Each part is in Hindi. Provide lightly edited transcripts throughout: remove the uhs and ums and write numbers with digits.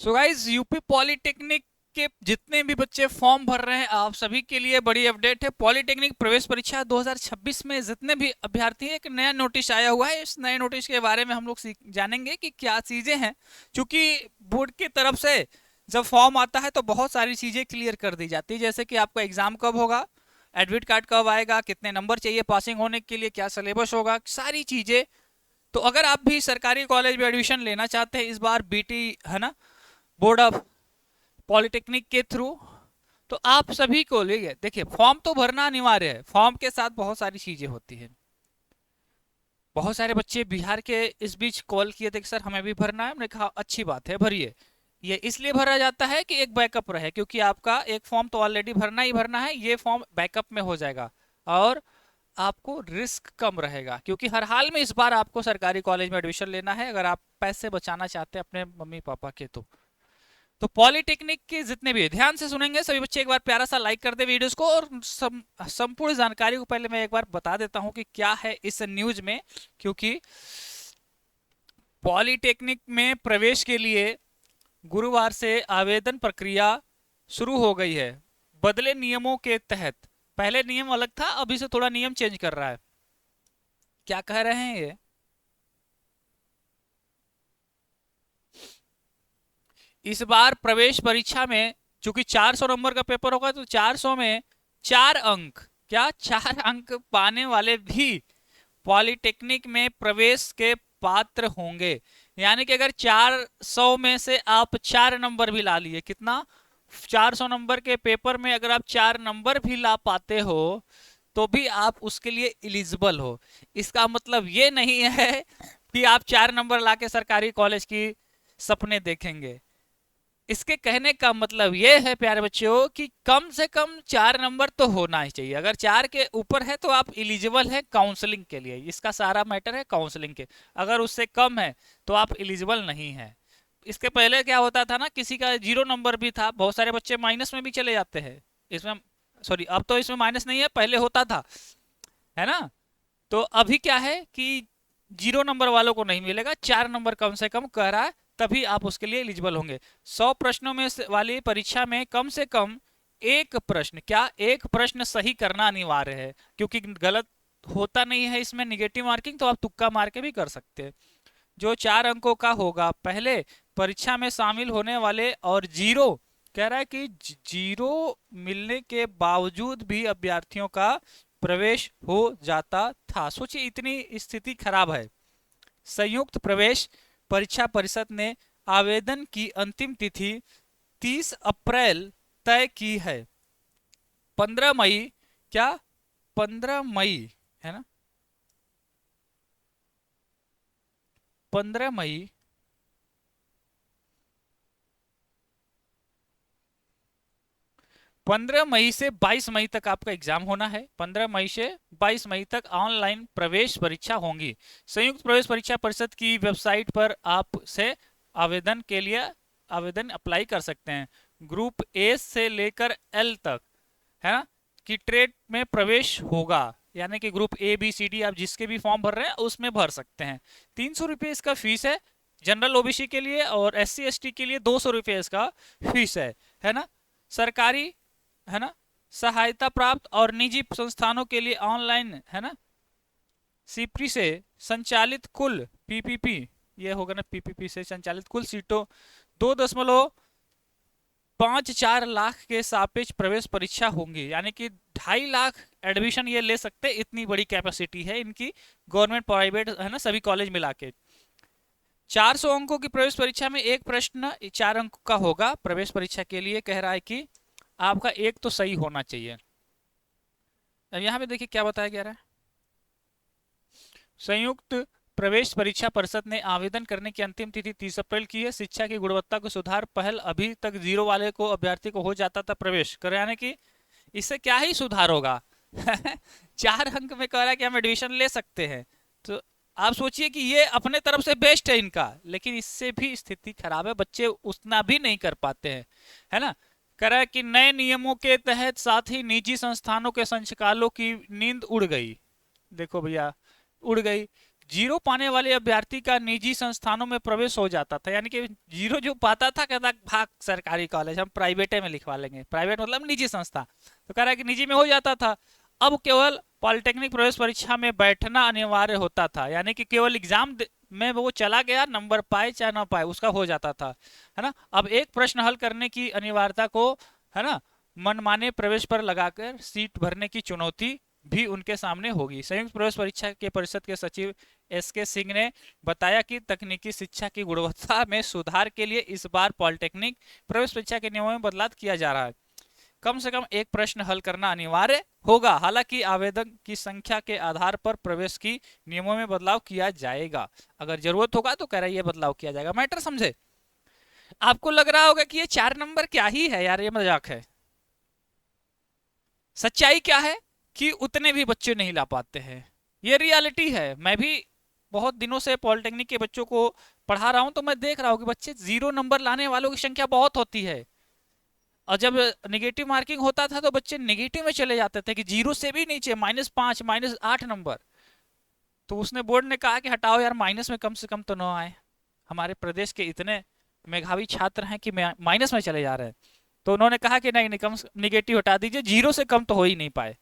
सो गाइस, यूपी पॉलिटेक्निक के जितने भी बच्चे फॉर्म भर रहे हैं, आप सभी के लिए बड़ी अपडेट है। पॉलिटेक्निक प्रवेश परीक्षा 2026 में जितने भी अभ्यर्थी हैं, एक नया नोटिस आया हुआ है। इस नए नोटिस के बारे में हम लोग जानेंगे कि क्या चीजें हैं। क्योंकि बोर्ड की तरफ से जब फॉर्म आता है तो बहुत सारी चीजें क्लियर कर दी जाती है, जैसे कि आपका एग्जाम कब होगा, एडमिट कार्ड कब आएगा, कितने नंबर चाहिए पासिंग होने के लिए, क्या सिलेबस होगा, सारी चीजें। तो अगर आप भी सरकारी कॉलेज में एडमिशन लेना चाहते हैं इस बार बीटी, है ना, बोर्ड ऑफ पॉलिटेक्निक के थ्रू, तो आप सभी को लिए देखिए, फॉर्म तो भरना अनिवार्य है। फॉर्म के साथ बहुत सारी चीजें होती हैं। बहुत सारे बच्चे बिहार के इस बीच कॉल किए थे कि सर हमें भी भरना है। हमने कहा अच्छी बात है, भरिए। ये इसलिए भरा जाता है कि एक बैकअप रहे, क्योंकि आपका एक फॉर्म तो ऑलरेडी भरना ही भरना है, ये फॉर्म बैकअप में हो जाएगा और आपको रिस्क कम रहेगा। क्योंकि हर हाल में इस बार आपको सरकारी कॉलेज में एडमिशन लेना है, अगर आप पैसे बचाना चाहते हैं अपने मम्मी पापा के। तो पॉलिटेक्निक के जितने भी, ध्यान से सुनेंगे सभी बच्चे, एक बार प्यारा सा लाइक कर दे वीडियोस को। और संपूर्ण जानकारी को पहले मैं एक बार बता देता हूं कि क्या है इस न्यूज में। क्योंकि पॉलिटेक्निक में प्रवेश के लिए गुरुवार से आवेदन प्रक्रिया शुरू हो गई है, बदले नियमों के तहत। पहले नियम अलग था, अभी से थोड़ा नियम चेंज कर रहा है। क्या कह रहे हैं ये? इस बार प्रवेश परीक्षा में चूंकि 400 नंबर का पेपर होगा, तो 400 में 4 अंक, क्या 4 अंक पाने वाले भी पॉलिटेक्निक में प्रवेश के पात्र होंगे। यानी कि अगर 400 में से आप 4 नंबर भी ला लिए, कितना, 400 नंबर के पेपर में अगर आप 4 नंबर भी ला पाते हो तो भी आप उसके लिए एलिजिबल हो। इसका मतलब ये नहीं है कि आप 4 नंबर लाके सरकारी कॉलेज की सपने देखेंगे। इसके कहने का मतलब ये है प्यारे बच्चों कि कम से कम 4 नंबर तो होना ही चाहिए। अगर 4 के ऊपर है तो आप एलिजिबल है काउंसलिंग के लिए। इसका सारा मैटर है काउंसलिंग के। अगर उससे कम है तो आप एलिजिबल नहीं है। इसके पहले क्या होता था ना, किसी का 0 नंबर भी था, बहुत सारे बच्चे माइनस में भी चले जाते हैं इसमें। सॉरी, अब तो इसमें माइनस नहीं है, पहले होता था, है ना। तो अभी क्या है कि 0 नंबर वालों को नहीं मिलेगा, 4 नंबर कम से कम कह रहा है, तभी आप उसके लिए एलिजिबल होंगे। 100 प्रश्नों में वाली परीक्षा में कम से कम एक प्रश्न, क्या एक प्रश्न सही करना अनिवार्य है। क्योंकि गलत होता नहीं है इसमें निगेटिव मार्किंग, तो आप तुक्का मार के भी कर सकते हैं। जो 4 अंकों का होगा, पहले परीक्षा में शामिल होने वाले, और जीरो, कह रहा है कि जीरो मिलने के बावजूद भी अभ्यर्थियों का प्रवेश हो जाता था। सोचिए, इतनी स्थिति खराब है। संयुक्त प्रवेश परीक्षा परिषद ने आवेदन की अंतिम तिथि 30 अप्रैल तय की है। 15 मई, क्या 15 मई, है ना, 15 मई, 15 मई से 22 मई तक आपका एग्जाम होना है। 15 मई से 22 मई तक ऑनलाइन प्रवेश परीक्षा होंगी। संयुक्त प्रवेश परीक्षा परिषद की वेबसाइट पर आप से आवेदन के लिए आवेदन अप्लाई कर सकते हैं। ग्रुप ए से लेकर एल तक, है ना, कि ट्रेड में प्रवेश होगा। यानी कि group A B C D आप जिसके भी फॉर्म भर रहे हैं उसमें भर सकते हैं। 300 रुपये इसका फीस है जनरल ओबीसी के लिए, और एस सी एस टी के लिए 200 रुपये इसका फीस है ना। सरकारी, है ना, सहायता प्राप्त और निजी संस्थानों के लिए ऑनलाइन, है ना, सीपी से संचालित कुल पीपीपी, ये होगा ना, पीपीपी से संचालित कुल सीटों 2.54 लाख के सापेक्ष प्रवेश परीक्षा होंगी। यानी कि 2.5 लाख एडमिशन ये ले सकते, इतनी बड़ी कैपेसिटी है इनकी, गवर्नमेंट प्राइवेट, है ना, सभी कॉलेज मिला के। 400 अंकों की प्रवेश परीक्षा में एक प्रश्न 4 अंक का होगा। प्रवेश परीक्षा के लिए कह रहा है कि आपका एक तो सही होना चाहिए। अब यहाँ पे देखिए क्या बताया गया है। संयुक्त प्रवेश परीक्षा परिषद ने आवेदन करने की अंतिम तिथि 30 अप्रैल की है। शिक्षा की गुणवत्ता को सुधार पहल, अभी तक 0 वाले को अभ्यर्थी को हो जाता था प्रवेश कराने की, इससे क्या ही सुधार होगा। 4 अंक में कह रहा है कि हम एडमिशन ले सकते हैं। तो आप सोचिए कि ये अपने तरफ से बेस्ट है इनका, लेकिन इससे भी स्थिति खराब है, बच्चे उतना भी नहीं कर पाते हैं, है ना। कह रहा है कि नए नियमों के तहत साथ ही निजी संस्थानों के संचालकों की नींद उड़ गई। देखो भैया, उड़ गई। जीरो पाने वाले अभ्यर्थी का निजी संस्थानों में प्रवेश हो जाता था, यानी कि जीरो जो पाता था कहता भाग सरकारी कॉलेज, हम प्राइवेटे में लिखवा लेंगे। प्राइवेट मतलब निजी संस्था, तो कह रहा है कि निजी में हो जाता था। अब केवल पॉलिटेक्निक प्रवेश परीक्षा में बैठना अनिवार्य होता था, यानी कि केवल एग्जाम में वो चला गया, नंबर पाए चाहे ना पाए उसका हो जाता था, है ना। अब एक प्रश्न हल करने की अनिवार्यता को, है ना, मनमाने प्रवेश पर लगाकर सीट भरने की चुनौती भी उनके सामने होगी। संयुक्त प्रवेश परीक्षा के परिषद के सचिव एस.के. सिंह ने बताया कि तकनीकी शिक्षा की गुणवत्ता में सुधार के लिए इस बार पॉलिटेक्निक प्रवेश परीक्षा के नियमों में बदलाव किया जा रहा है। कम से कम एक प्रश्न हल करना अनिवार्य होगा। हालांकि आवेदन की संख्या के आधार पर प्रवेश की नियमों में बदलाव किया जाएगा। अगर जरूरत होगा तो कह रहा है ये बदलाव किया जाएगा। मैटर समझे? आपको लग रहा होगा कि ये 4 नंबर क्या ही है यार, ये मजाक है। सच्चाई क्या है कि उतने भी बच्चे नहीं ला पाते हैं, ये रियलिटी है। मैं भी बहुत दिनों से पॉलिटेक्निक के बच्चों को पढ़ा रहा हूं, तो मैं देख रहा हूं कि बच्चे 0 नंबर लाने वालों की संख्या बहुत होती है। और जब निगेटिव मार्किंग होता था तो बच्चे निगेटिव में चले जाते थे कि 0 से भी नीचे, -5 -8 नंबर। तो उसने बोर्ड ने कहा कि हटाओ यार, माइनस में कम से कम तो न आए। हमारे प्रदेश के इतने मेधावी छात्र हैं कि माइनस में चले जा रहे हैं। तो उन्होंने कहा कि नहीं नहीं, कम निगेटिव हटा दीजिए, 0 से कम तो हो ही नहीं पाए।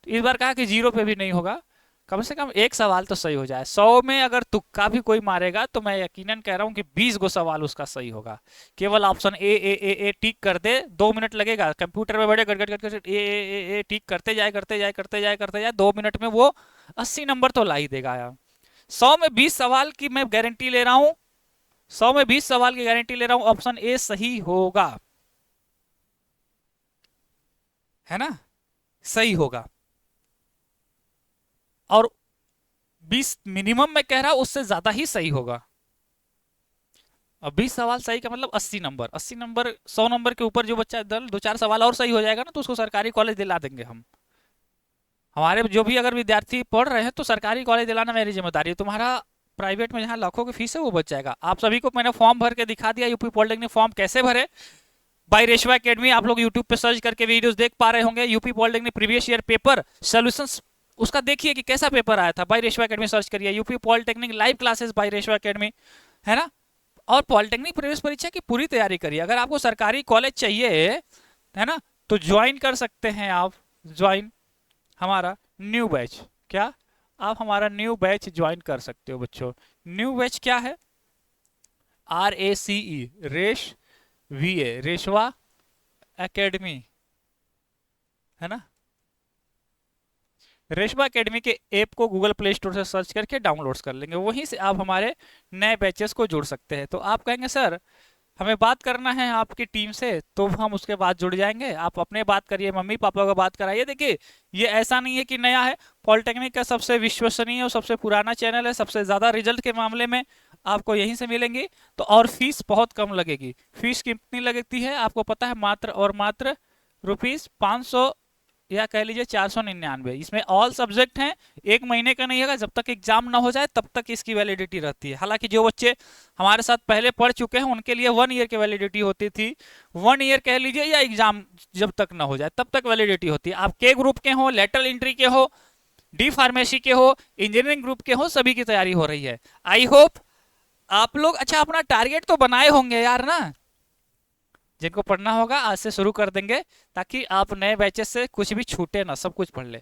तो इस बार कहा कि 0 पे भी नहीं होगा, कम से कम एक सवाल तो सही हो जाए। 100 में अगर तुक्का भी कोई मारेगा तो मैं यकीनन कह रहा हूं कि 20 गो सवाल उसका सही होगा। केवल ऑप्शन ए टिक कर दे, 2 मिनट लगेगा कंप्यूटर में बड़े गट गट गट ए टिक करते जाए करते जाए करते जाए करते जाए, 2 मिनट में वो 80 नंबर तो ला ही देगा यार। 100 में 20 सवाल की मैं गारंटी ले रहा हूं, 100 में 20 सवाल की गारंटी ले रहा हूं, ऑप्शन ए सही होगा, है ना, सही होगा। और 20 मिनिमम मैं कह रहा हूं, उससे ज्यादा ही सही होगा। अब 20 सवाल सही का मतलब 80 नंबर, 80 नंबर 100 नंबर के ऊपर जो बच्चा दल 2-4 सवाल और सही हो जाएगा ना, तो उसको सरकारी कॉलेज दिला देंगे हम। हमारे जो भी अगर विद्यार्थी पढ़ रहे हैं तो सरकारी कॉलेज दिलाना मेरी जिम्मेदारी है। तुम्हारा प्राइवेट में जहाँ लाखों की फीस है वो बच जाएगा। आप सभी को मैंने फॉर्म भर के दिखा दिया, यूपी पॉलिटेक्निक फॉर्म कैसे भरे बाय रेशवा एकेडमी। आप लोग यूट्यूब पे सर्च करके वीडियोस देख पा रहे होंगे। UP polytechnic previous year paper solutions, उसका देखिए कि कैसा पेपर आया था। बाय रेशवा एकेडमी सर्च करिए, UP polytechnic live classes bye रेशवा academy, है ना। और पॉलिटेक्निक प्रवेश परीक्षा की पूरी तैयारी करिए। अगर आपको सरकारी कॉलेज चाहिए, है ना, तो ज्वाइन कर सकते हैं आप। ज्वाइन हमारा न्यू बैच, क्या आप हमारा न्यू बैच ज्वाइन कर सकते हो बच्चों। न्यू बैच क्या है? RACE, रेश VA, रेशवा एकेडमी, है ना। रेशवा एकेडमी के ऐप को गूगल प्ले स्टोर से सर्च करके डाउनलोड्स कर लेंगे, वहीं से आप हमारे नए बैचेस को जोड़ सकते हैं। तो आप कहेंगे सर हमें बात करना है आपकी टीम से, तो हम उसके बाद जुड़ जाएंगे। आप अपने बात करिए, मम्मी पापा को बात कराइए। देखिए ये ऐसा नहीं है कि नया है, पॉलिटेक्निक का सबसे विश्वसनीय और सबसे पुराना चैनल है। सबसे ज़्यादा रिजल्ट के मामले में आपको यहीं से मिलेंगी। तो और फीस बहुत कम लगेगी। फीस कितनी लगती है आपको पता है? मात्र और मात्र ₹500 या कह लीजिए 499। इसमें ऑल सब्जेक्ट हैं, 1 महीने का नहीं होगा। जब तक एग्जाम ना हो जाए तब तक इसकी वैलिडिटी रहती है। हालांकि जो बच्चे हमारे साथ पहले पढ़ चुके हैं उनके लिए 1 ईयर की वैलिडिटी होती थी। 1 ईयर कह लीजिए, या एग्जाम जब तक ना हो जाए तब तक वैलिडिटी होती है। आप के ग्रुप के हो, लेटरल एंट्री के हो, डी फार्मेसी के हो, इंजीनियरिंग ग्रुप के हो, सभी की तैयारी हो रही है। आई होप आप लोग अच्छा अपना टारगेट तो बनाए होंगे यार ना। जिनको पढ़ना होगा आज से शुरू कर देंगे, ताकि आप नए बैचेस से कुछ भी छूटे ना, सब कुछ पढ़ ले।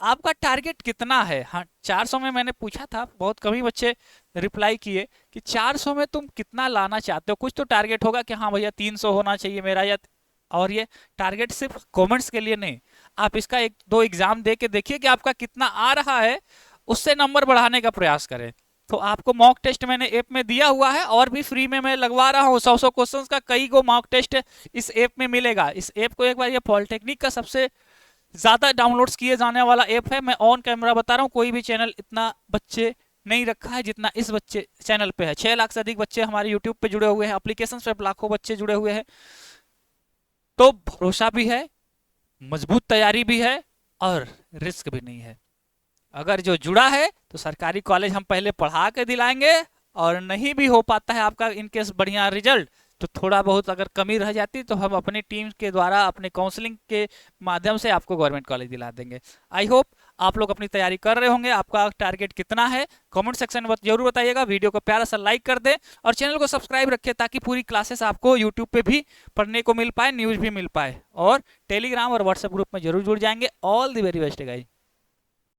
आपका टारगेट कितना है? हाँ, 400 में मैंने पूछा था, बहुत कम ही बच्चे रिप्लाई किए कि 400 में तुम कितना लाना चाहते हो। कुछ तो टारगेट होगा कि हाँ भैया 300 होना चाहिए मेरा, या और ये टारगेट सिर्फ कमेंट्स के लिए नहीं, आप इसका 1-2 एग्जाम दे के देखिए कि आपका कितना आ रहा है, उससे नंबर बढ़ाने का प्रयास करें। तो आपको मॉक टेस्ट मैंने ऐप में दिया हुआ है, और भी फ्री में मैं लगवा रहा हूँ 100 क्वेश्चंस का। कई गो मॉक टेस्ट इस ऐप में मिलेगा। इस ऐप को एक बार, ये पॉलिटेक्निक का सबसे ज्यादा डाउनलोड्स किए जाने वाला ऐप है। मैं ऑन कैमरा बता रहा हूँ, कोई भी चैनल इतना बच्चे नहीं रखा है जितना इस बच्चे चैनल पे है। 6 लाख से अधिक बच्चे हमारे यूट्यूब पे जुड़े हुए हैं, एप्लीकेशन पे लाखों बच्चे जुड़े हुए हैं। तो भरोसा भी है, मजबूत तैयारी भी है, और रिस्क भी नहीं है। अगर जो जुड़ा है तो सरकारी कॉलेज हम पहले पढ़ा के दिलाएंगे, और नहीं भी हो पाता है आपका इनकेस बढ़िया रिजल्ट, तो थोड़ा बहुत अगर कमी रह जाती तो हम अपनी टीम के द्वारा अपने काउंसलिंग के माध्यम से आपको गवर्नमेंट कॉलेज दिला देंगे। आई होप आप लोग अपनी तैयारी कर रहे होंगे। आपका टारगेट कितना है कमेंट सेक्शन में जरूर बताइएगा। वीडियो को प्यारा सा लाइक कर दे और चैनल को सब्सक्राइब रखें ताकि पूरी क्लासेस आपको यूट्यूब पे भी पढ़ने को मिल पाए, न्यूज भी मिल पाए। और टेलीग्राम और व्हाट्सएप ग्रुप में जरूर जुड़ जाएंगे। All the very best guys.